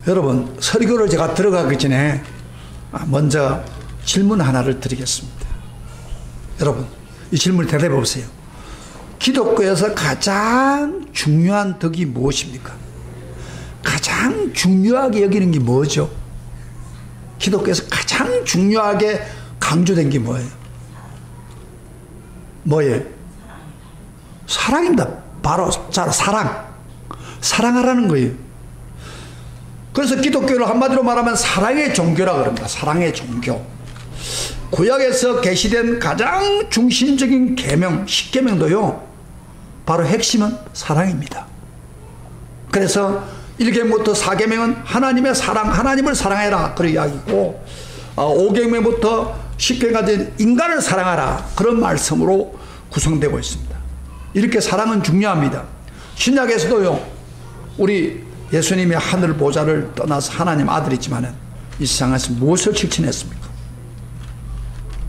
여러분, 설교를 제가 들어가기 전에 먼저 질문 하나를 드리겠습니다. 여러분, 이 질문 대답해 보세요. 기독교에서 가장 중요한 덕이 무엇입니까? 가장 중요하게 여기는 게 뭐죠? 기독교에서 가장 중요하게 강조된 게 뭐예요? 뭐예요? 사랑입니다. 바로 사랑. 사랑하라는 거예요. 그래서 기독교를 한마디로 말하면 사랑의 종교라고 그럽니다. 사랑의 종교. 구약에서 계시된 가장 중심적인 계명, 10계명도요, 바로 핵심은 사랑입니다. 그래서 1계명부터 4계명은 하나님의 사랑, 하나님을 사랑해라, 그런 이야기고, 5계명부터 10계명까지 인간을 사랑하라, 그런 말씀으로 구성되고 있습니다. 이렇게 사랑은 중요합니다. 신약에서도요, 우리 예수님이 하늘 보좌를 떠나서 하나님 아들이지만은 이 세상에서 무엇을 실천했습니까?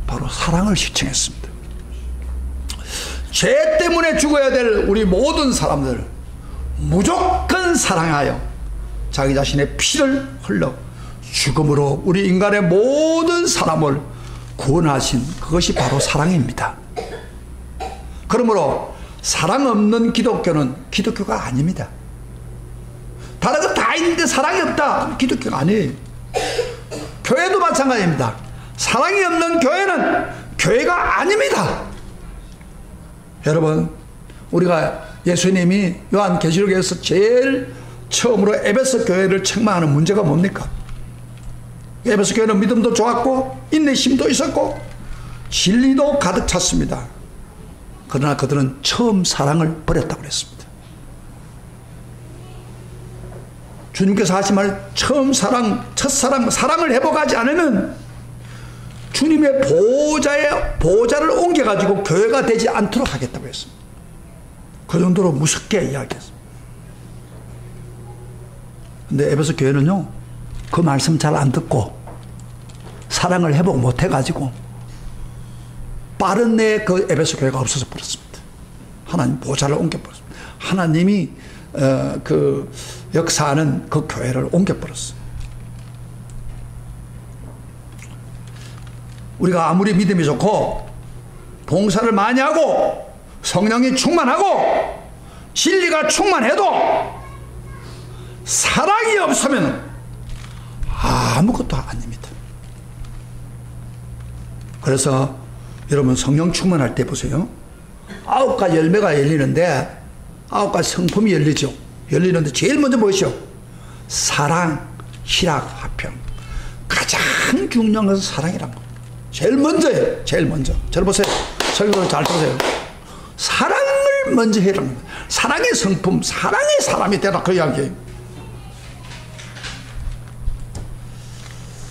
바로 사랑을 실천했습니다. 죄 때문에 죽어야 될 우리 모든 사람들 무조건 사랑하여 자기 자신의 피를 흘려 죽음으로 우리 인간의 모든 사람을 구원하신 그것이 바로 사랑입니다. 그러므로 사랑 없는 기독교는 기독교가 아닙니다. 다른 거 다 있는데 사랑이 없다, 기독교가 아니에요. 교회도 마찬가지입니다. 사랑이 없는 교회는 교회가 아닙니다. 여러분, 우리가 예수님이 요한계시록에서 제일 처음으로 에베소 교회를 책망하는 문제가 뭡니까? 에베소 교회는 믿음도 좋았고 인내심도 있었고 진리도 가득 찼습니다. 그러나 그들은 처음 사랑을 버렸다고 그랬습니다. 주님께서 하신 말, 처음 사랑, 첫사랑, 사랑을 회복하지 않으면 주님의 보호자를 옮겨가지고 교회가 되지 않도록 하겠다고 했습니다. 그 정도로 무섭게 이야기했습니다. 근데 에베소 교회는요, 그 말씀 잘 안 듣고 사랑을 회복 못 해가지고 빠른 내에 그 에베소 교회가 없어져 버렸습니다. 하나님 보호자를 옮겨버렸습니다. 하나님이 그 역사하는 그 교회를 옮겨버렸어요. 우리가 아무리 믿음이 좋고 봉사를 많이 하고 성령이 충만하고 진리가 충만해도 사랑이 없으면 아무것도 아닙니다. 그래서 여러분, 성령 충만할 때 보세요. 9가지 열매가 열리는데 9가지 성품이 열리는데 제일 먼저 무엇이요? 사랑, 희락, 화평. 가장 중요한 것은 사랑이란 겁니다. 제일 먼저예요. 제일 먼저. 저를 보세요. 설교를 잘 들으세요. 사랑을 먼저 해라는 겁니다. 사랑의 성품, 사랑의 사람이 되라, 그 이야기예요.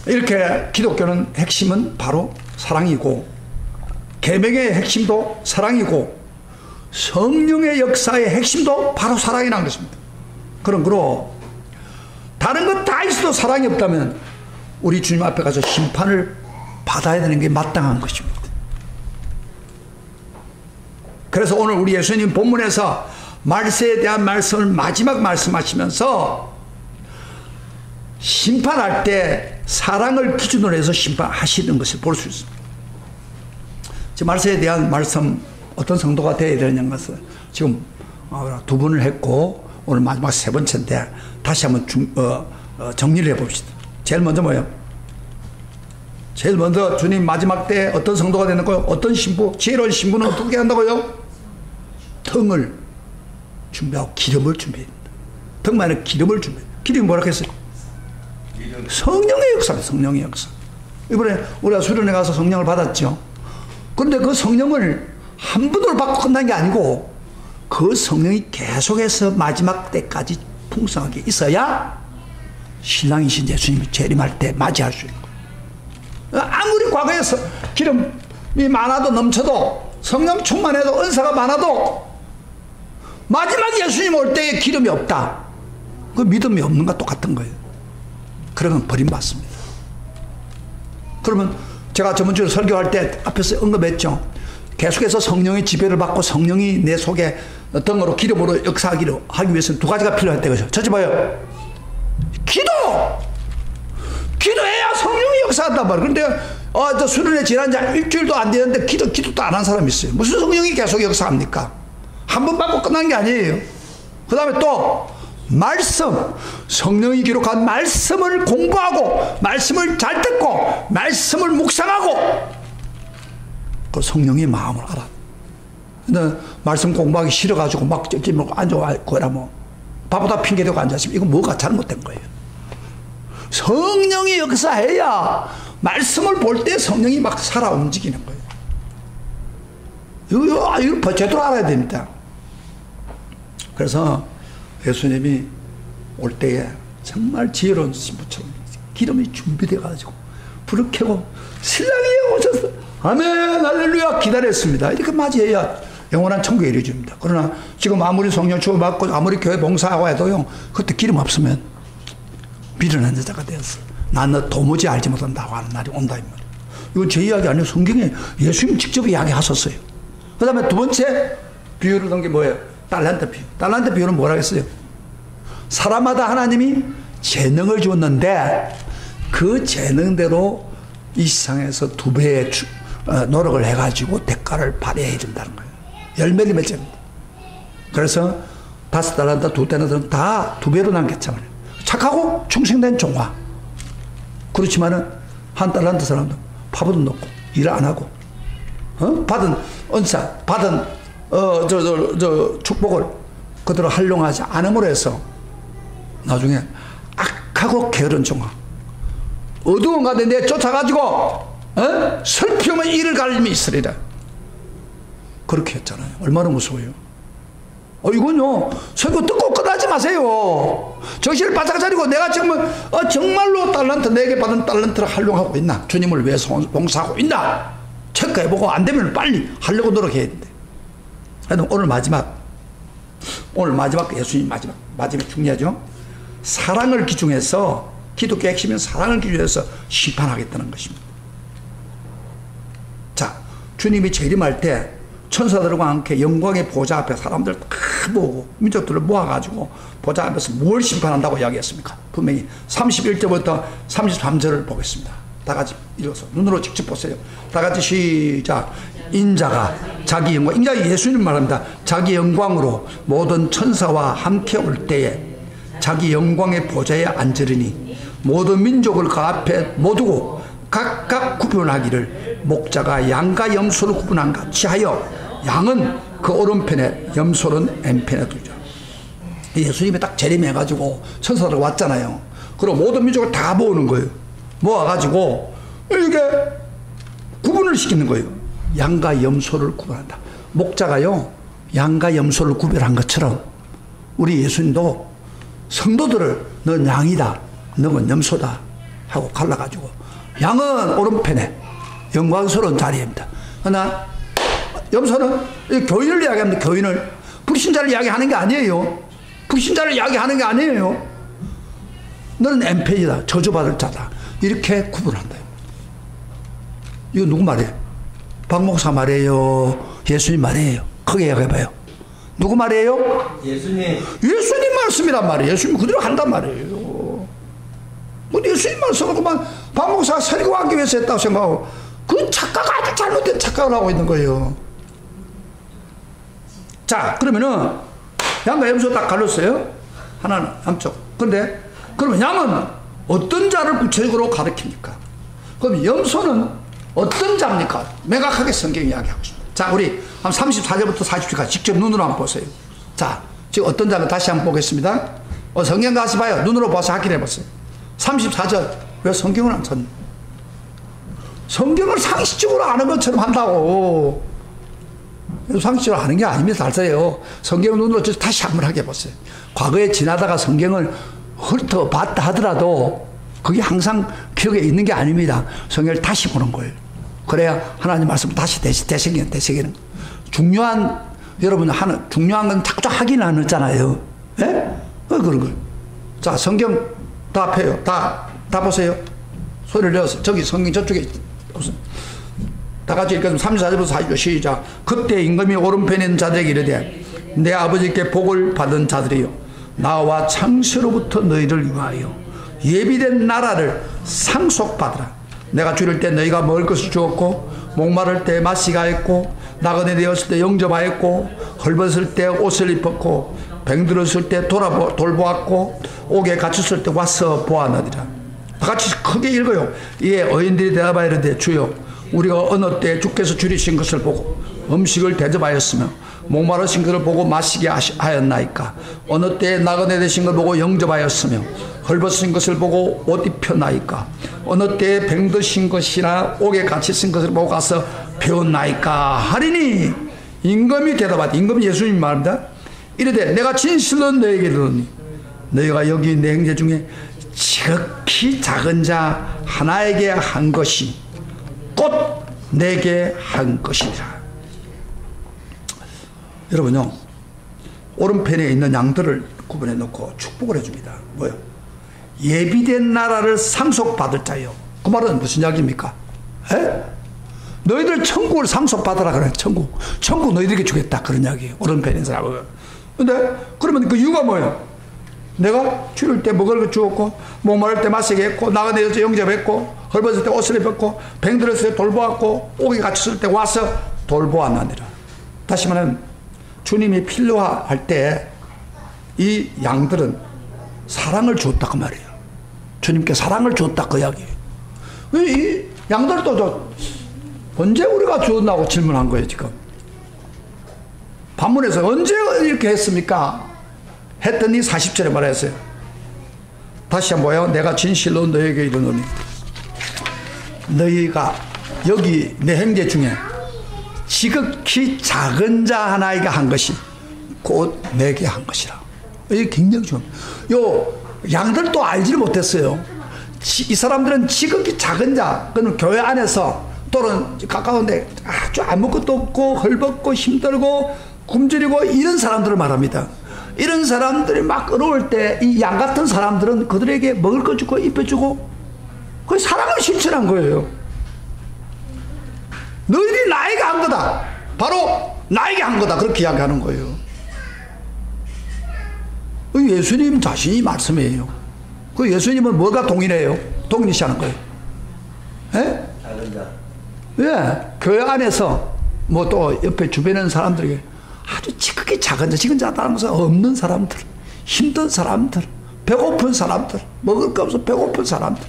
이렇게 기독교는 핵심은 바로 사랑이고, 계명의 핵심도 사랑이고, 성령의 역사의 핵심도 바로 사랑이라는 것입니다. 그러므로 다른 것 다 있어도 사랑이 없다면 우리 주님 앞에 가서 심판을 받아야 되는 게 마땅한 것입니다. 그래서 오늘 우리 예수님 본문에서 말세에 대한 말씀을 마지막 말씀하시면서 심판할 때 사랑을 기준으로 해서 심판하시는 것을 볼 수 있습니다. 지금 말세에 대한 말씀, 어떤 성도가 되어야 되느냐는 것을 지금 2번을 했고 오늘 마지막 3번째인데 다시 한번 정리를 해봅시다. 제일 먼저 뭐예요? 제일 먼저 주님 마지막 때 어떤 성도가 되는 거예요? 어떤 신부, 지혜로운 신부는 어떻게 한다고요? 텅을 준비하고 기름을 준비합니다. 텅만은 기름을 준비합니다. 기름이 뭐라고 했어요? 성령의 역사입니다. 성령의 역사. 이번에 우리가 수련회 가서 성령을 받았죠. 그런데 그 성령을 한 번으로 받고 끝난 게 아니고 그 성령이 계속해서 마지막 때까지 풍성하게 있어야 신랑이신 예수님이 재림할 때 맞이할 수 있는 거예요. 아무리 과거에서 기름이 많아도 넘쳐도 성령 충만해도 은사가 많아도 마지막 예수님 올 때에 기름이 없다, 그 믿음이 없는 것과 똑같은 거예요. 그러면 버림받습니다. 그러면 제가 저번주에 설교할 때 앞에서 언급했죠. 계속해서 성령의 지배를 받고 성령이 내 속에 등으로 기름으로 역사하기 위해서는 2가지가 필요했다는 거죠. 첫째 뭐예요? 기도해야 성령이 역사한단 말이에요. 그런데 저 수련회 지난 지 일주일도 안 되는데 기도도 안 한 사람이 있어요. 무슨 성령이 계속 역사합니까? 한 번 받고 끝난 게 아니에요. 그 다음에 또 말씀, 성령이 기록한 말씀을 공부하고 말씀을 잘 듣고 말씀을 묵상하고 그 성령의 마음을 알아. 근데 말씀 공부하기 싫어가지고 막 앉아있고 뭐 바보다 핑계대고 앉았으면 이건 뭐가 잘못된 거예요. 성령이 역사해야 말씀을 볼 때 성령이 막 살아 움직이는 거예요. 이거 제대로 알아야 됩니다. 그래서 예수님이 올 때에 정말 지혜로운 신부처럼 기름이 준비되어 가지고 불을 켜고 신랑이 오셔서 아멘 할렐루야 기다렸습니다. 이렇게 맞이해야 영원한 천국에 이르줍니다. 그러나 지금 아무리 성령 주어받고 아무리 교회 봉사하고 해도요, 그때 기름 없으면 미련한 여자가 되었어. 난 너 도무지 알지 못한다고 하는 날이 온다 이 말이에요. 이건 제 이야기 아니에요. 성경에 예수님 직접 이야기하셨어요. 그 다음에 두 번째 비유를 넣은 게 뭐예요? 달란트 비유. 달란트 비유는 뭐라 했어요? 사람마다 하나님이 재능을 줬는데 그 재능대로 이 세상에서 두 배의 노력을 해가지고 대가를 발휘해야 된다는 거예요. 열매를 맺습니다. 그래서 5달란트, 2달란트는 다 2배로 남겼잖아요. 착하고 충성된 종화. 그렇지만은 1달란트 사람도 파묻어 놓고 일 안 하고 받은 은사, 받은 축복을 그대로 활용하지 않음으로 해서 나중에 악하고 게으른 종아, 어두운 가운데 내 쫓아가지고 슬피 오면 이를 갈림이 있으리라. 그렇게 했잖아요. 얼마나 무서워요. 이건요 설교 듣고 끝나지 마세요. 정신을 바짝 차리고 내가 정말 정말로 달란트, 내게 받은 달란트를 활용하고 있나, 주님을 위해서 봉사하고 있나 체크해보고 안 되면 빨리 하려고 노력해야 된대. 오늘 마지막 예수님 마지막 중요하죠. 사랑을 기준해서, 기독교 핵심은 사랑을 기준해서 심판하겠다는 것입니다. 자, 주님이 재림할 때 천사들과 함께 영광의 보좌 앞에 사람들 다 모으고 민족들을 모아가지고 보좌 앞에서 뭘 심판한다고 이야기했습니까? 분명히 31절부터 33절을 보겠습니다. 다 같이 읽어서 눈으로 직접 보세요. 다 같이 시작. 인자가 자기 영광, 인자가 예수님 말합니다. 자기 영광으로 모든 천사와 함께 올 때에 자기 영광의 보좌에 앉으리니 모든 민족을 그 앞에 모두고 각각 구분하기를 목자가 양과 염소를 구분한 같이 하여 양은 그 오른편에 염소는 왼편에 두죠. 예수님이 딱 재림해가지고 천사들 왔잖아요. 그리고 모든 민족을 다 모으는 거예요. 모아가지고 이게 구분을 시키는 거예요. 양과 염소를 구분한다. 목자가요 양과 염소를 구별한 것처럼 우리 예수님도 성도들을 넌 양이다, 너는 염소다 하고 갈라가지고 양은 오른편에 영광스러운 자리입니다. 그러나 염소는 교인을 이야기합니다. 교인을, 불신자를 이야기하는 게 아니에요. 불신자를 이야기하는 게 아니에요. 너는 엠페이다, 저주받을 자다, 이렇게 구분한다. 이거 누구 말이에요? 박 목사 말이에요? 예수님 말이에요? 크게 이야기해봐요. 누구 말이에요? 예수님 말씀이란 말이에요. 예수님 그대로 한단 말이에요. 예수님 말씀을 박 목사가 설교하기 위해서 했다고 생각하고 그 착각가 아주 잘못된 착각을 하고 있는 거예요. 자, 그러면은 양과 염소 딱 갈렸어요. 하나는 한쪽. 그런데 그러면 양은 어떤 자를 구체적으로 가리킵니까? 그럼 염소는 어떤 자입니까? 명확하게 성경이 이야기하고 있습니다. 자, 우리 한 34절부터 40절까지 직접 눈으로 한번 보세요. 자, 지금 어떤 자는 다시 한번 보겠습니다. 성경 가서 봐요. 눈으로 봐서 확인해 보세요. 34절. 왜 성경을 안 찾는? 성경을 상식적으로 아는 것처럼 한다고. 상식적으로 아는 게 아닙니다. 달서요. 성경을 눈으로 다시 한번 하게 보세요. 과거에 지나다가 성경을 훑어봤다 하더라도 그게 항상 기억에 있는 게 아닙니다. 성경을 다시 보는 거예요. 그래야 하나님 말씀을 다시 되새기는. 중요한, 여러분 중요한 건 자꾸 확인을 안 했잖아요. 예? 그런 거예요. 자, 성경 다 펴요. 다 보세요. 소리를 내어서. 저기 성경 저쪽에 보세요. 다 같이 읽겠습니다. 34절부터 40절 시작. 그때 임금이 오른편에 있는 자들에게 이르되 내 아버지께 복을 받은 자들이여, 나와 창세로부터 너희를 위하여 예비된 나라를 상속받으라. 내가 줄일 때 너희가 먹을 것을 주었고, 목마를 때 마시게 하였고, 나그네 되었을 때 영접하였고, 헐벗을 때 옷을 입었고, 병들었을 때 돌보았고, 옥에 갇혔을 때 와서 보았느니라. 다 같이 크게 읽어요. 이에 어인들이 대답하여 이르되 주여, 우리가 어느 때 주께서 줄이신 것을 보고 음식을 대접하였으며 목마르신 것을 보고 마시게 하였나이까? 어느 때 나그네 되신 걸 보고 영접하였으며 헐벗은 것을 보고 옷 입혔나이까? 어느 때 병드신 것이나 옥에 갇히신 것을 보고 가서 배웠나이까? 하리니 임금이 대답하되, 임금이 예수님 말입니다. 이르되 내가 진실로 너에게 이르노니 너희가 여기 내 형제 중에 지극히 작은 자 하나에게 한 것이 곧 내게 한 것이니라. 여러분요, 오른편에 있는 양들을 구분해 놓고 축복을 해줍니다. 뭐요? 예비된 나라를 상속받을 자요. 그 말은 무슨 이야기입니까? 에? 너희들 천국을 상속받으라 그래. 천국 너희들에게 주겠다, 그런 이야기예요. 오른편에 있는 사람은. 근데 그러면 그 이유가 뭐예요? 내가 줄일 때 먹을 거 주었고, 목마를 때 마시게 했고, 나그네 되어서 영접했고, 헐벗을 때 옷을 입었고, 병들었을 때 돌보았고, 옥에 갇혔을 때 와서 돌보았느니라. 다시 말하면 주님이 필요할 때 이 양들은 사랑을 주었다, 그 말이에요. 주님께 사랑을 주었다, 그 이야기예요. 이 양들도 언제 우리가 주었나고 질문한 거예요, 지금. 반문에서 언제 이렇게 했습니까? 했더니 40절에 말했어요. 다시 한번, 내가 진실로 너에게 이르노니 너희가 여기 내 형제 중에 지극히 작은 자 하나에게 한 것이 곧 내게 한 것이라. 이게 굉장히 좋아요. 요 양들도 알지를 못했어요. 이 사람들은 지극히 작은 자, 그는 교회 안에서 또는 가까운데 아주 아무것도 없고 헐벗고 힘들고 굶주리고 이런 사람들을 말합니다. 이런 사람들이 막 어려울 때 이 양 같은 사람들은 그들에게 먹을 거 주고 입혀주고 그 사랑을 실천한 거예요. 너희들이 나에게 한 거다, 바로 나에게 한 거다, 그렇게 이야기하는 거예요. 예수님 자신이 말씀이에요. 그 예수님은 뭐가 동일해요? 동일시하는 거예요. 예? 예, 교회 안에서 뭐 또 옆에 주변에 있는 사람들에게 아주 지극히 작은 자, 지금 자다는 것은 없는 사람들, 힘든 사람들, 배고픈 사람들, 먹을 거 없어 배고픈 사람들,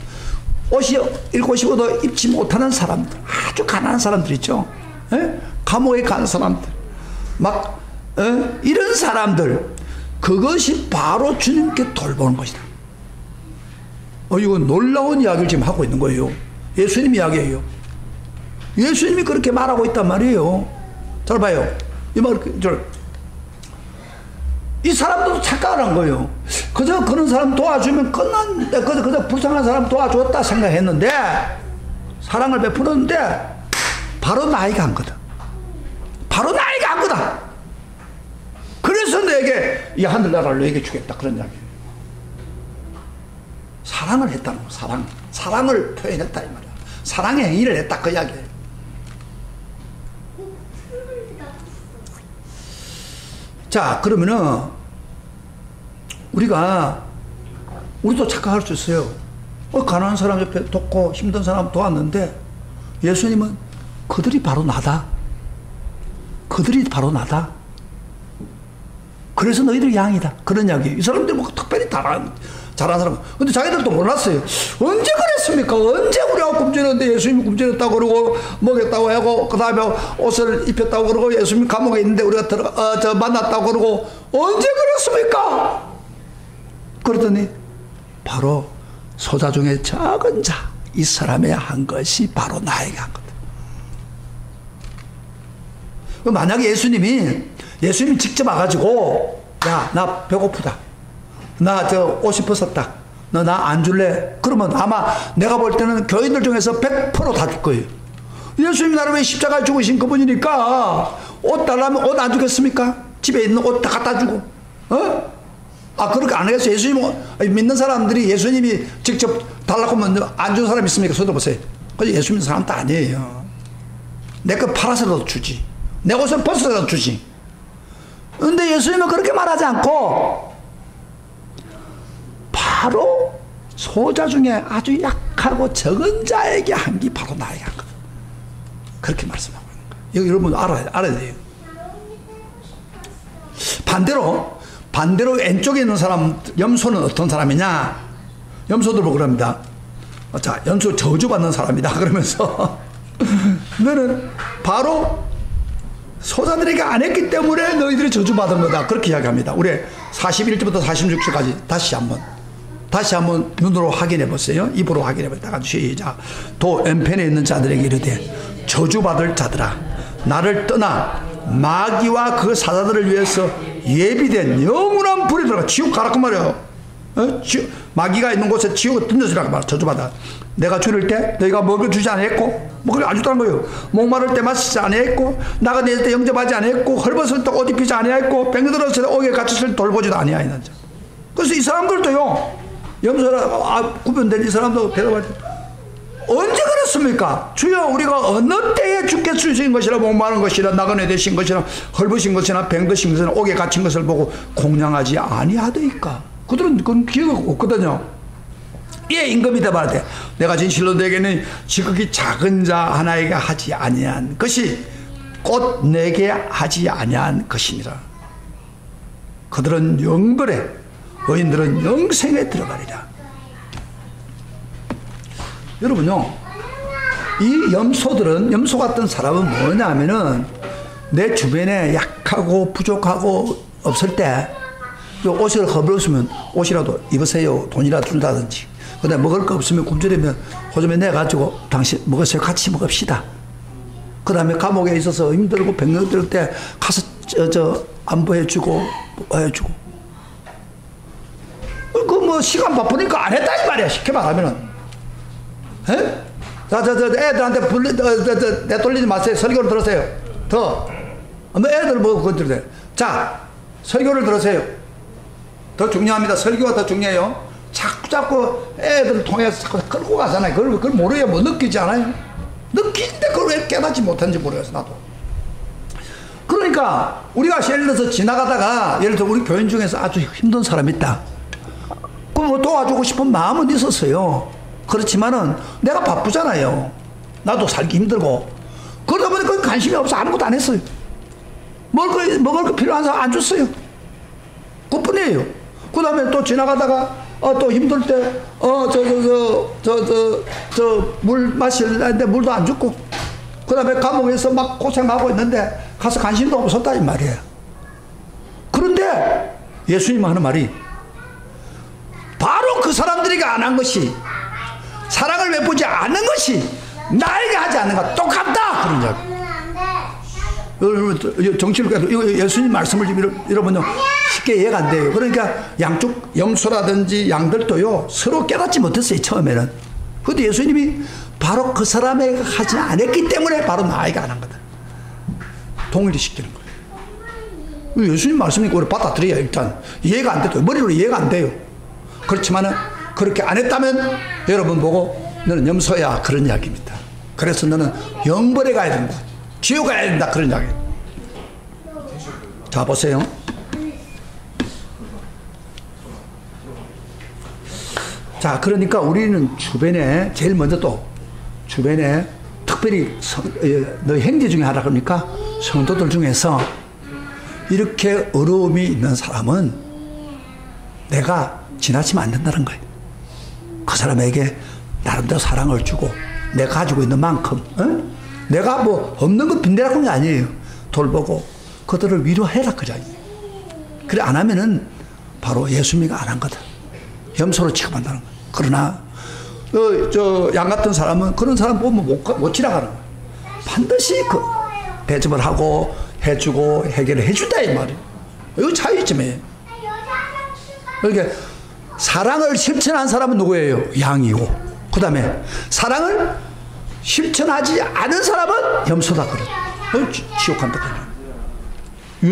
옷이 입고 싶어도 입지 못하는 사람들, 아주 가난한 사람들 있죠. 예? 감옥에 간 사람들, 막 이런 사람들, 그것이 바로 주님께 돌보는 것이다. 이거 놀라운 이야기를 지금 하고 있는 거예요. 예수님 이야기예요. 예수님이 그렇게 말하고 있단 말이에요. 잘 봐요. 이 사람도 착각을 한 거예요. 그저 그런 사람 도와주면 끝났는데, 그저 불쌍한 사람 도와줬다 생각했는데, 사랑을 베풀었는데, 바로 나에게 한 거다. 바로 나에게 한 거다. 그래서 너에게 이 하늘나라를 너에게 주겠다, 그런 이야기예요. 사랑을 했다는 거예요. 사랑을 표현했다, 이 말이야. 사랑의 행위를 했다, 그 이야기예요. 자, 그러면은 우리도 착각할 수 있어요. 가난한 사람 옆에 돕고 힘든 사람 도왔는데 예수님은 그들이 바로 나다. 그들이 바로 나다. 그래서 너희들 양이다, 그런 이야기예요. 이 사람들이 뭐 특별히 잘한 사람. 근데 자기들도 몰랐어요. 언제 그랬습니까? 언제 우리가 굶주렸는데 예수님이 굶주렸다고 그러고 먹였다고 하고 그 다음에 옷을 입혔다고 그러고 예수님 감옥에 있는데 우리가 만났다고 그러고 언제 그랬습니까? 그러더니 바로 소자 중에 작은 자, 이 사람이 한 것이 바로 나에게 한 거다. 만약에 예수님이 직접 와가지고, 야, 나 배고프다, 나 옷이 벗었다, 너 나 안 줄래? 그러면 아마 내가 볼 때는 교인들 중에서 100% 다 줄 거예요. 예수님이 나를 왜 십자가에 죽으신 그분이니까 옷 달라면 옷 안 주겠습니까? 집에 있는 옷 다 갖다 주고. 그렇게 안 하겠어요. 믿는 사람들이 예수님이 직접 달라고 하면 안 준 사람 있습니까? 손 들어보세요. 예수 믿는 사람도 아니에요. 내 거 팔아서라도 주지, 내 옷을 벗어서라도 주지. 그런데 예수님은 그렇게 말하지 않고 바로 소자 중에 아주 약하고 적은 자에게 한 게 바로 나에게 한 거다. 그렇게 말씀하고 있는 거예요. 이거 여러분 알아야 돼요. 반대로 왼쪽에 있는 사람, 염소는 어떤 사람이냐? 염소들 보고 그럽니다. 자, 염소 저주받는 사람이다. 그러면서 너는 바로 소자들에게 안 했기 때문에 너희들이 저주받은 거다. 그렇게 이야기합니다. 우리 41절부터 46절까지 다시 한번 눈으로 확인해 보세요. 입으로 확인해 보세요. 시작. 또 왼편에 있는 자들에게 이르되 저주받을 자들아, 나를 떠나 마귀와 그 사자들을 위해서 예비된 영원한 불이 들어가. 지옥 가라고 말이에요. 마귀가 있는 곳에 지옥을 던져주라고 말이에요. 저주받아. 내가 줄일 때 너희가 먹여 주지 않았고, 먹을 안 줬다는 거예요. 목마를 때 마시지 않았고, 나가 내릴 때 영접하지 않았고, 헐벗을 때 옷 입히지 않았고, 병들었을 때 옥에 갇혔을 때 돌보지도 아니하였는지. 그래서 이 사람들도요, 염소라 구분된 이 사람도 대답하지. 언제 그랬습니까? 주여, 우리가 어느 때에 주께 주신 것이라, 목마른 것이라, 나그네 되신 것이라, 헐벗은 것이나 병드신 것이나 옥에 갇힌 것을 보고 공양하지 아니하더이까. 그들은 그건 기회가 없거든요. 예, 임금이다 말하되 내가 진실로 너에게는 지극히 작은 자 하나에게 하지 아니한 것이 곧 내게 하지 아니한 것이니라. 그들은 영벌에, 의인들은 영생에 들어가리라. 여러분요, 이 염소 같은 사람은 뭐냐 하면은 내 주변에 약하고 부족하고 없을 때 옷을 허물었으면 옷이라도 입으세요, 돈이라도 준다든지, 그 다음에 먹을 거 없으면 굶주리면 호점에 내가지고 당신 먹으세요, 같이 먹읍시다. 그 다음에 감옥에 있어서 힘들고 병력 들 때 가서 안부해주고 해주고. 그 뭐 시간 바쁘니까 안 했다 이 말이야, 쉽게 말하면은. 에? 애들한테 내돌리지 마세요. 설교를 들으세요. 애들 뭐 그거 들으세요. 자, 설교를 들으세요. 더 중요합니다. 설교가 더 중요해요. 자꾸 애들 통해서 자꾸 끌고 가잖아요. 그걸 모르게 뭐 느끼지 않아요? 느끼는데 그걸 왜 깨닫지 못하는지 모르겠어, 나도. 그러니까 우리가 예를 들어서 지나가다가, 예를 들어 우리 교인 중에서 아주 힘든 사람이 있다. 그럼 뭐 도와주고 싶은 마음은 있었어요. 그렇지만은 내가 바쁘잖아요. 나도 살기 힘들고. 그러다 보니 그 관심이 없어. 아무것도 안 했어요. 먹을 거 필요한 사람 안 줬어요. 그뿐이에요. 그 다음에 또 지나가다가 또 힘들 때 물 마실는데 물도 안 줬고, 그 다음에 감옥에서 막 고생하고 있는데 가서 관심도 없었다 이 말이에요. 그런데 예수님 하는 말이 바로 그 사람들에게 안 한 것이, 사랑을 베푸지 않은 것이 나에게 하지 않는 것 똑같다, 그런 이야기. 정치를 예수님 말씀을 여러분 쉽게 이해가 안 돼요. 그러니까 양쪽 염소라든지 양들도요 서로 깨닫지 못했어요, 처음에는. 그런데 예수님이 바로 그 사람에게 하지 않았기 때문에 바로 나에게 안 한 거다, 동일히 시키는 거예요. 예수님 말씀이니까 우리 받아들여야 일단 이해가 안 돼도, 머리로 이해가 안 돼요. 그렇지만은 그렇게 안 했다면 여러분 보고 너는 염소야, 그런 이야기입니다. 그래서 너는 영벌에 가야 된다, 지옥 가야 된다, 그런 이야기예요. 자, 보세요. 자, 그러니까 우리는 주변에 제일 먼저 또 주변에 특별히 너희 형제 중에 하나 그럽니까? 성도들 중에서 이렇게 어려움이 있는 사람은 내가 지나치면 안 된다는 거예요. 그 사람에게 나름대로 사랑을 주고 내가 가지고 있는 만큼, 내가 뭐 없는 건 빈대라는 게 아니에요. 돌보고 그들을 위로해라, 그자. 그래 안 하면은 바로 예수님이가 안 한 거다, 염소로 취급한다는 거예요. 그러나 양 같은 사람은 그런 사람 보면 못 지나가는 거예요. 반드시 그 대접을 하고 해주고 해결을 해준다 이 말이에요. 이거 차이점이에요. 그러니까 사랑을 실천한 사람은 누구예요? 양이고, 그 다음에 사랑을 실천하지 않은 사람은 염소다, 그래. 지옥 간다, 그래.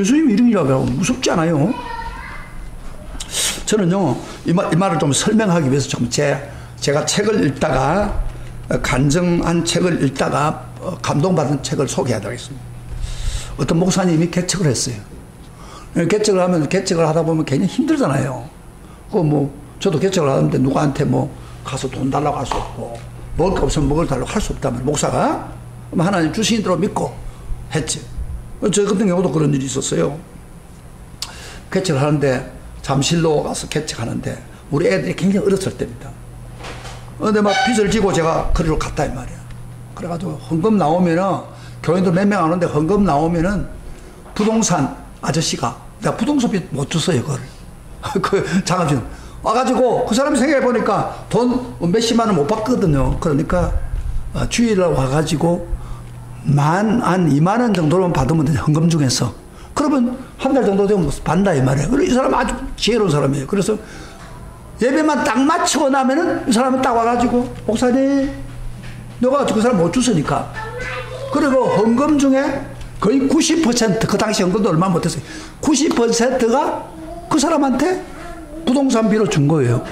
예수님 이름이라고 하면 무섭지 않아요? 저는요 이 말을 좀 설명하기 위해서 좀 제가 책을 읽다가, 간증한 책을 읽다가 감동받은 책을 소개하도록 하겠습니다. 어떤 목사님이 개척을 했어요. 개척을 하다 보면 굉장히 힘들잖아요. 뭐 저도 개척을 하는데 누구한테 뭐 가서 돈 달라고 할 수 없고 먹을 거 없으면 먹을 달라고 할 수 없다면 목사가 하나님 주신 대로 믿고 했지. 저 같은 경우도 그런 일이 있었어요. 개척을 하는데 잠실로 가서 개척하는데 우리 애들이 굉장히 어렸을 때입니다. 근데 막 빚을 지고 제가 거리로 갔다 이 말이야. 그래가지고 헌금 나오면은 교인들 몇 명 안 오는데 헌금 나오면은 부동산 아저씨가 내가 부동산 빚 못 줬어요 그걸. 그 장학준 와가지고 그 사람이 생각해 보니까 돈 몇십만 원 못 받거든요. 그러니까 주일날 와가지고 한 2만 원 정도만 받으면 되냐 헌금 중에서. 그러면 한 달 정도 되면 받는다 이 말이에요. 그리고 이 사람 아주 지혜로운 사람이에요. 그래서 예배만 딱 마치고 나면은 이 사람은 딱 와가지고 목사님 너가 그 사람 못 줬으니까. 그리고 헌금 중에 거의 90%그 당시 헌금도 얼마 못했어요. 90%가 그 사람한테 부동산 비로 준 거예요.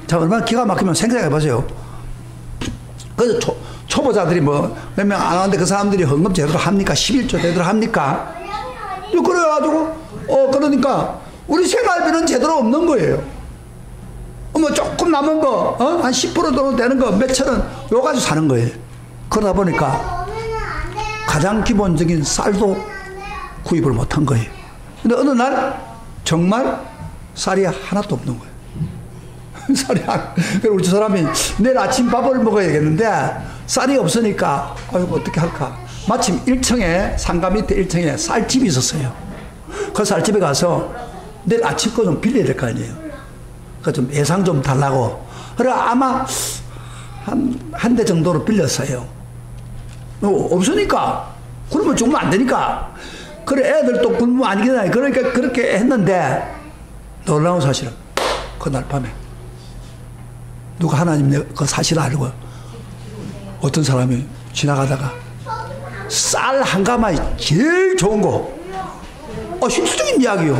자, 얼마나 기가 막히면 생각해 보세요. 그래서 초보자들이 뭐 몇 명 안 하는데 그 사람들이 헌금 제대로 합니까? 11조 제대로 합니까? 그래가지고 그러니까 우리 생활비는 제대로 없는 거예요. 뭐 조금 남은 거 한 10% 정도 되는 거 몇천 원 요 가지고 사는 거예요. 그러다 보니까 가장 기본적인 쌀도 구입을 못한 거예요. 근데 어느 날 정말 쌀이 하나도 없는 거예요. 쌀이 그래서 우리 저 사람이 내일 아침 밥을 먹어야겠는데 쌀이 없으니까 아이고 어떻게 할까. 마침 1층에 상가 밑에 1층에 쌀집이 있었어요. 그 쌀집에 가서 내일 아침 거 좀 빌려야 될 거 아니에요. 그 좀 예상 좀 달라고. 그래 아마 한 대 정도로 빌렸어요. 없으니까 굶으면 죽으면 안 되니까. 그래 애들 또 굶으면 안 되겠나. 그러니까 그렇게 했는데 놀라운 사실은 그날 밤에 누가 하나님 그 사실을 알고 어떤 사람이 지나가다가 쌀 한 가마에 제일 좋은 거 실수적인 이야기요.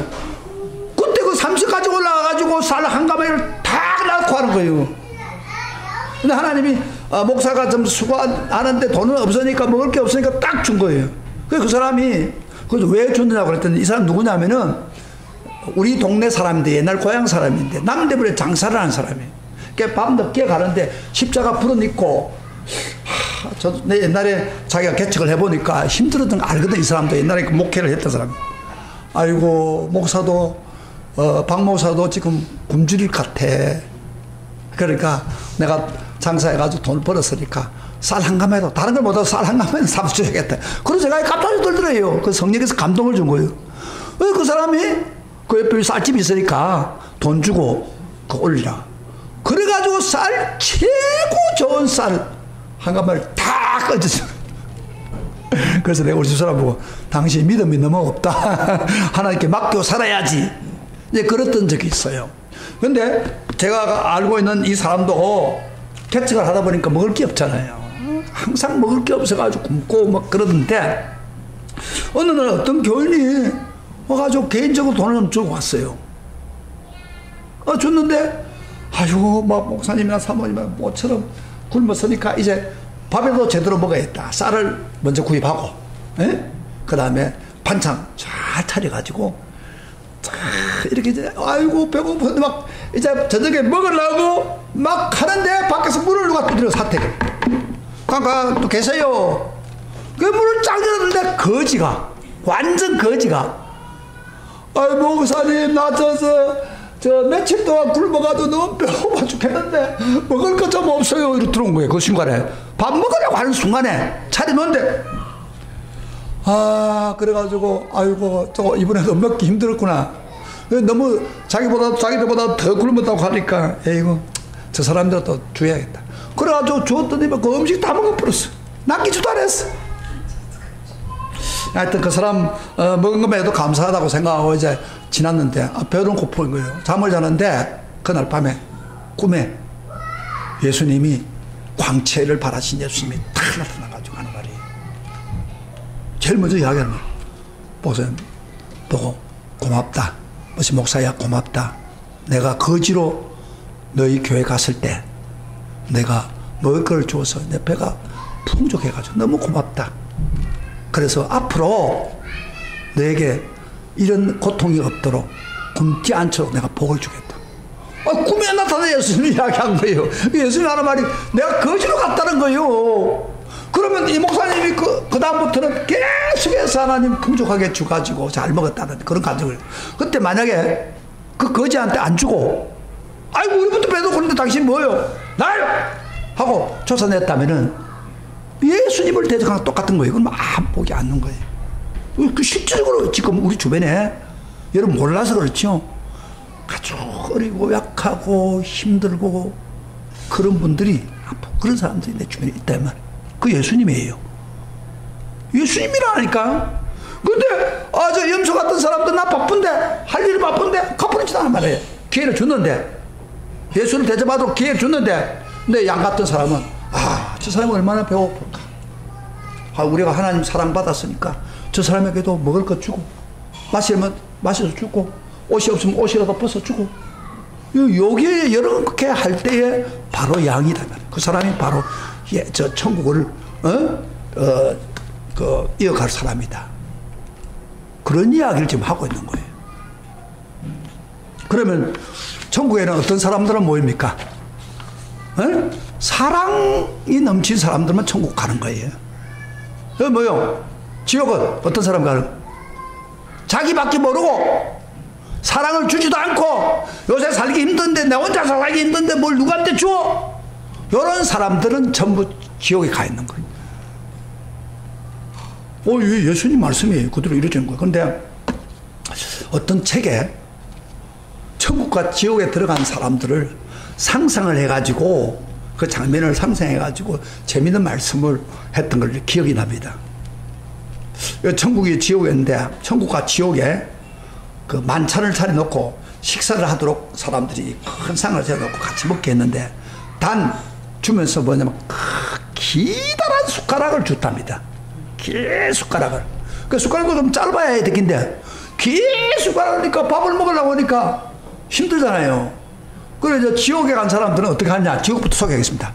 그때 그 30까지 올라가가지고 쌀 한 가마를 다 낳고 하는 거예요. 근데 하나님이 목사가 좀 수고하는데 돈은 없으니까 먹을 게 없으니까 딱 준 거예요. 그 사람이 그래서 왜 줬느냐고 그랬더니 이 사람 누구냐면은 우리 동네 사람인데 옛날 고향 사람인데 남대문에 장사를 하는 사람이에요. 그러니까 밤 늦게 가는데 십자가 풀어입고 저도 내 옛날에 자기가 개척을 해보니까 힘들었던 거 알거든. 이 사람도 옛날에 그 목회를 했던 사람. 아이고 목사도 박 목사도 지금 굶주릴 것 같아. 그러니까 내가 장사해가지고 돈을 벌었으니까 쌀 한 가마에도 다른 걸 못하고 쌀 한 가마에도 사줘야겠다. 그래서 제가 깜짝 놀더래요. 그 성령에서 감동을 준 거예요. 그 사람이 그 옆에 쌀집이 있으니까 돈 주고 그 올리라. 그래가지고 쌀 최고 좋은 쌀 한 가마를 다 꺼졌어. 그래서 내가 우리 집사람 보고 당신 믿음이 너무 없다. 하나님께 맡겨 살아야지. 이제 그랬던 적이 있어요. 근데 제가 알고 있는 이 사람도 개척을 하다 보니까 먹을 게 없잖아요. 항상 먹을 게 없어가지고 굶고 막 그러는데 어느 날 어떤 교인이 와가지고 개인적으로 돈을 좀 주고 왔어요. 줬는데 아이고 막 목사님이나 사모님이나 모처럼 굶었으니까 이제 밥에도 제대로 먹어야겠다. 쌀을 먼저 구입하고 그 다음에 반찬 잘 차려가지고 이렇게 이제 아이고 배고픈데 막 이제 저녁에 먹으려고 막 하는데 밖에서 문을 누가 두드려 사택을. 그러니까 또 계세요. 그 문을 쫙 열었는데 거지가 완전 거지가 아이 목사님 나 저 며칠 동안 굶어가지고 너무 배고파 죽겠는데 먹을 거 좀 없어요. 이렇게 들어온 거예요. 그 순간에 밥 먹으려고 하는 순간에 차리는데 그래가지고 아이고 저거 이번에도 먹기 힘들었구나. 너무 자기들보다 더 굶었다고 하니까 에이구 저 사람들도 줘야겠다. 그래가지고 줬더니 그 음식 다 먹어버렸어. 남기지도 않았어. 하여튼 그 사람 먹은 것만해도 감사하다고 생각하고 이제 지났는데 배는 고픈 거예요. 잠을 자는데 그날 밤에 꿈에 예수님이 광채를 발하신 예수님이 탁 나타나가지고 하는 말이에요. 제일 먼저 이야기하는 말 보고 고맙다. 무슨 목사야 고맙다. 내가 거지로 너희 교회 갔을 때 내가 먹을 걸 줘서 내 배가 풍족해가지고 너무 고맙다. 그래서 앞으로 너에게 이런 고통이 없도록 굶지 않도록 내가 복을 주겠다. 꿈에 나타나 예수님이 이야기한 거예요. 예수님이 하는 말이 내가 거지로 갔다는 거예요. 그러면 이 목사님이 그 다음부터는 계속해서 하나님 풍족하게 주가지고 잘 먹었다는 그런 감정을. 그때 만약에 그 거지한테 안 주고 아이고 우리부터 빼도 그런데 당신 뭐예요? 날! 하고 쫓아냈다면은 예수님을 대적하는 거 똑같은 거예요. 그럼 보지 않는 거예요. 그 실질적으로 지금 우리 주변에 여러분 몰라서 그렇죠. 아주 어리고 약하고 힘들고 그런 분들이 그런 사람들이 내 주변에 있단 말이에요. 그 예수님이에요. 예수님이라니까. 근데 저 염소 같은 사람들 나 바쁜데 할 일이 바쁜데 가버리지도 말이에요. 기회를 줬는데 예수를 대접하도록 기회를 줬는데 근데 양 같은 사람은 저 사람이 얼마나 배고플까. 우리가 하나님 사랑받았으니까 저 사람에게도 먹을 것 주고 마시면 마셔서 주고 옷이 없으면 옷이라도 벗어주고 여기에 이렇게 할 때에 바로 양이다. 그 사람이 바로 저 천국을 이어갈 사람이다. 그런 이야기를 지금 하고 있는 거예요. 그러면 천국에는 어떤 사람들은 모입니까? 사랑이 넘친 사람들만 천국 가는 거예요. 뭐요? 지옥은 어떤 사람 가는? 자기밖에 모르고 사랑을 주지도 않고 요새 살기 힘든데 내 혼자 살기 힘든데 뭘 누구한테 줘? 이런 사람들은 전부 지옥에 가 있는 거예요. 예수님 말씀이에요. 그대로 이루어지는 거예요. 그런데 어떤 책에 천국과 지옥에 들어간 사람들을 상상을 해가지고 그 장면을 상상해가지고 재미있는 말씀을 했던 걸 기억이 납니다. 천국이 지옥인데 천국과 지옥에 그 만찬을 차려놓고 식사를 하도록 사람들이 큰 상을 차려놓고 같이 먹게 했는데 단 주면서 뭐냐면 기다란 숟가락을 줬답니다. 긴 숟가락을. 그 숟가락도 좀 짧아야 되긴데 긴 숟가락이니까 밥을 먹으려고 하니까 힘들잖아요. 그래서 지옥에 간 사람들은 어떻게 하냐. 지옥부터 소개하겠습니다.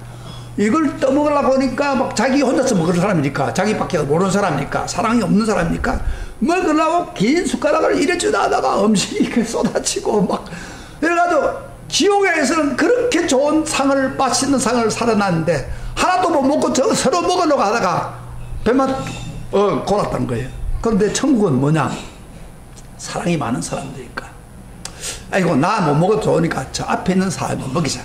이걸 떠먹으려고 하니까 막 자기 혼자서 먹을 사람이니까 자기밖에 모르는 사람이니까 사랑이 없는 사람이니까 먹으려고 긴 숟가락을 이래저래 하다가 음식이 쏟아지고 막 이래가지고 지옥에서는 그렇게 좋은 상을 맛있는 상을 살아났는데 하나도 못 먹고 서로 먹으려고 하다가 배만 골았던 거예요. 그런데 천국은 뭐냐? 사랑이 많은 사람들이니까 아이고 나 못 먹어도 좋으니까 저 앞에 있는 사람을 먹이자.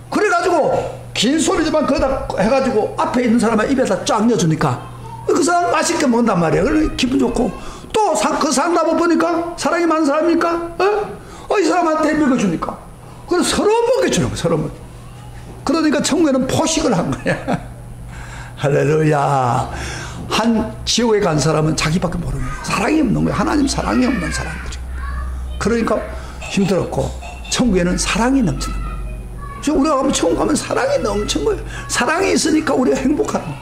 그래가지고 긴 소리지만 거기다 해가지고 앞에 있는 사람의 입에다 쫙 넣어주니까 그 사람 맛있게 먹는단 말이에요. 그래 기분 좋고 또 그 상 나무 보니까 사랑이 많은 사람이니까 이 사람한테 먹여주니까 그래서 서로 먹여주는 거야. 서로 먹여. 그러니까 천국에는 포식을 한 거야. 할렐루야. 한 지옥에 간 사람은 자기밖에 모르는 거야. 사랑이 없는 거야. 하나님 사랑이 없는 사람들이. 그러니까 힘들었고 천국에는 사랑이 넘치는 거야. 우리가 가면 천국 가면 사랑이 넘치는 거예요. 사랑이 있으니까 우리가 행복하는 거예요.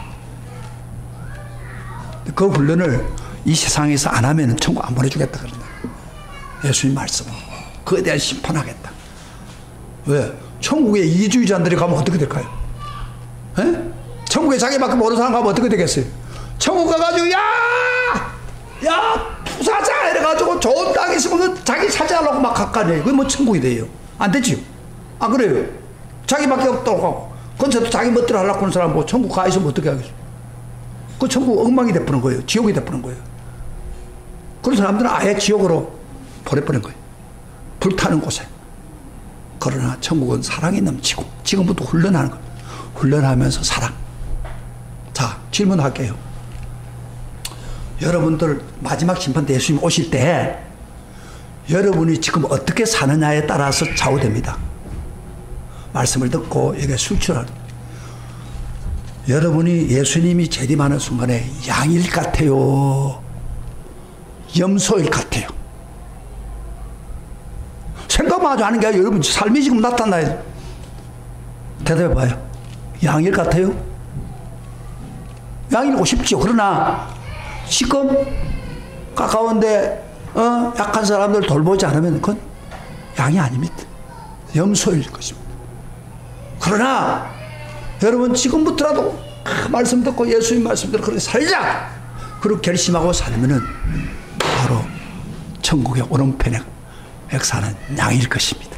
그 훈련을 이 세상에서 안 하면 천국 안 보내주겠다 그런다. 예수님 말씀은 그에 대한 심판하겠다. 왜? 천국에 이주의자들이 가면 어떻게 될까요? 천국에 자기밖에 모르는 사람 가면 어떻게 되겠어요? 천국 가가지고 야 부사자 이래가지고 좋은 땅 있으면 자기 차지하려고 막 가까이요. 그게 뭐 천국이 돼요? 안 되지요. 그래요? 자기밖에 없다고 하고 근처도 자기 멋대로 하려고 하는 사람 뭐 천국 가 있으면 어떻게 하겠어? 그 천국 엉망이 돼버린 거예요. 지옥이 돼버린 거예요. 그런 사람들은 아예 지옥으로 보내버린 거예요. 불타는 곳에. 그러나 천국은 사랑이 넘치고 지금부터 훈련하는 거예요. 훈련하면서 사랑. 자, 질문할게요. 여러분들 마지막 심판 때 예수님 오실 때 여러분이 지금 어떻게 사느냐에 따라서 좌우됩니다. 말씀을 듣고 여기에 술취하는 여러분이 예수님이 재림하는 순간에 양일 같아요? 염소일 같아요? 생각만 하지 않은 게 아니라 여러분 삶이 지금 나타나요. 대답해봐요. 양일 같아요? 양이고 싶죠. 그러나 지금 가까운데 약한 사람들 돌보지 않으면 그건 양이 아닙니다. 염소일 것입니다. 그러나 여러분 지금부터라도 말씀 듣고 예수님 말씀대로 그렇게 살자 그렇게 결심하고 살면은 바로 천국의 오른편에 사는 양일 것입니다.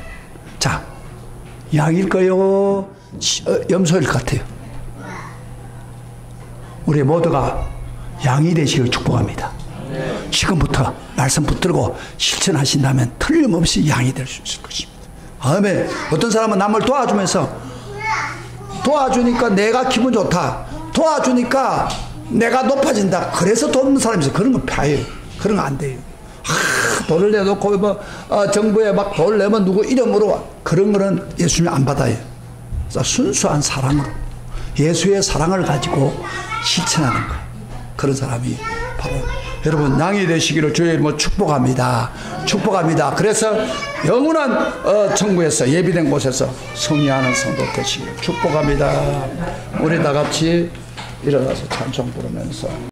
자, 양일까요? 염소일 것 같아요. 우리 모두가 양이 되시길 축복합니다. 지금부터 말씀 붙들고 실천하신다면 틀림없이 양이 될 수 있을 것입니다. 아멘. 어떤 사람은 남을 도와주니까 내가 기분 좋다. 도와주니까 내가 높아진다. 그래서 돕는 사람이 있어요. 그런 건 폐예요. 그런 거 안 돼요. 돈을 내놓고 정부에 막 돈을 내면 누구 이름으로 그런 거는 예수님 안 받아요. 순수한 사랑으로 예수의 사랑을 가지고 실천하는 거예요. 그런 사람이 바로 여러분 양이 되시기를 주의 이름으로 축복합니다. 축복합니다. 그래서 영원한 천국에서 예비된 곳에서 승리하는 성도 되시기를 축복합니다. 우리 다 같이 일어나서 찬송 부르면서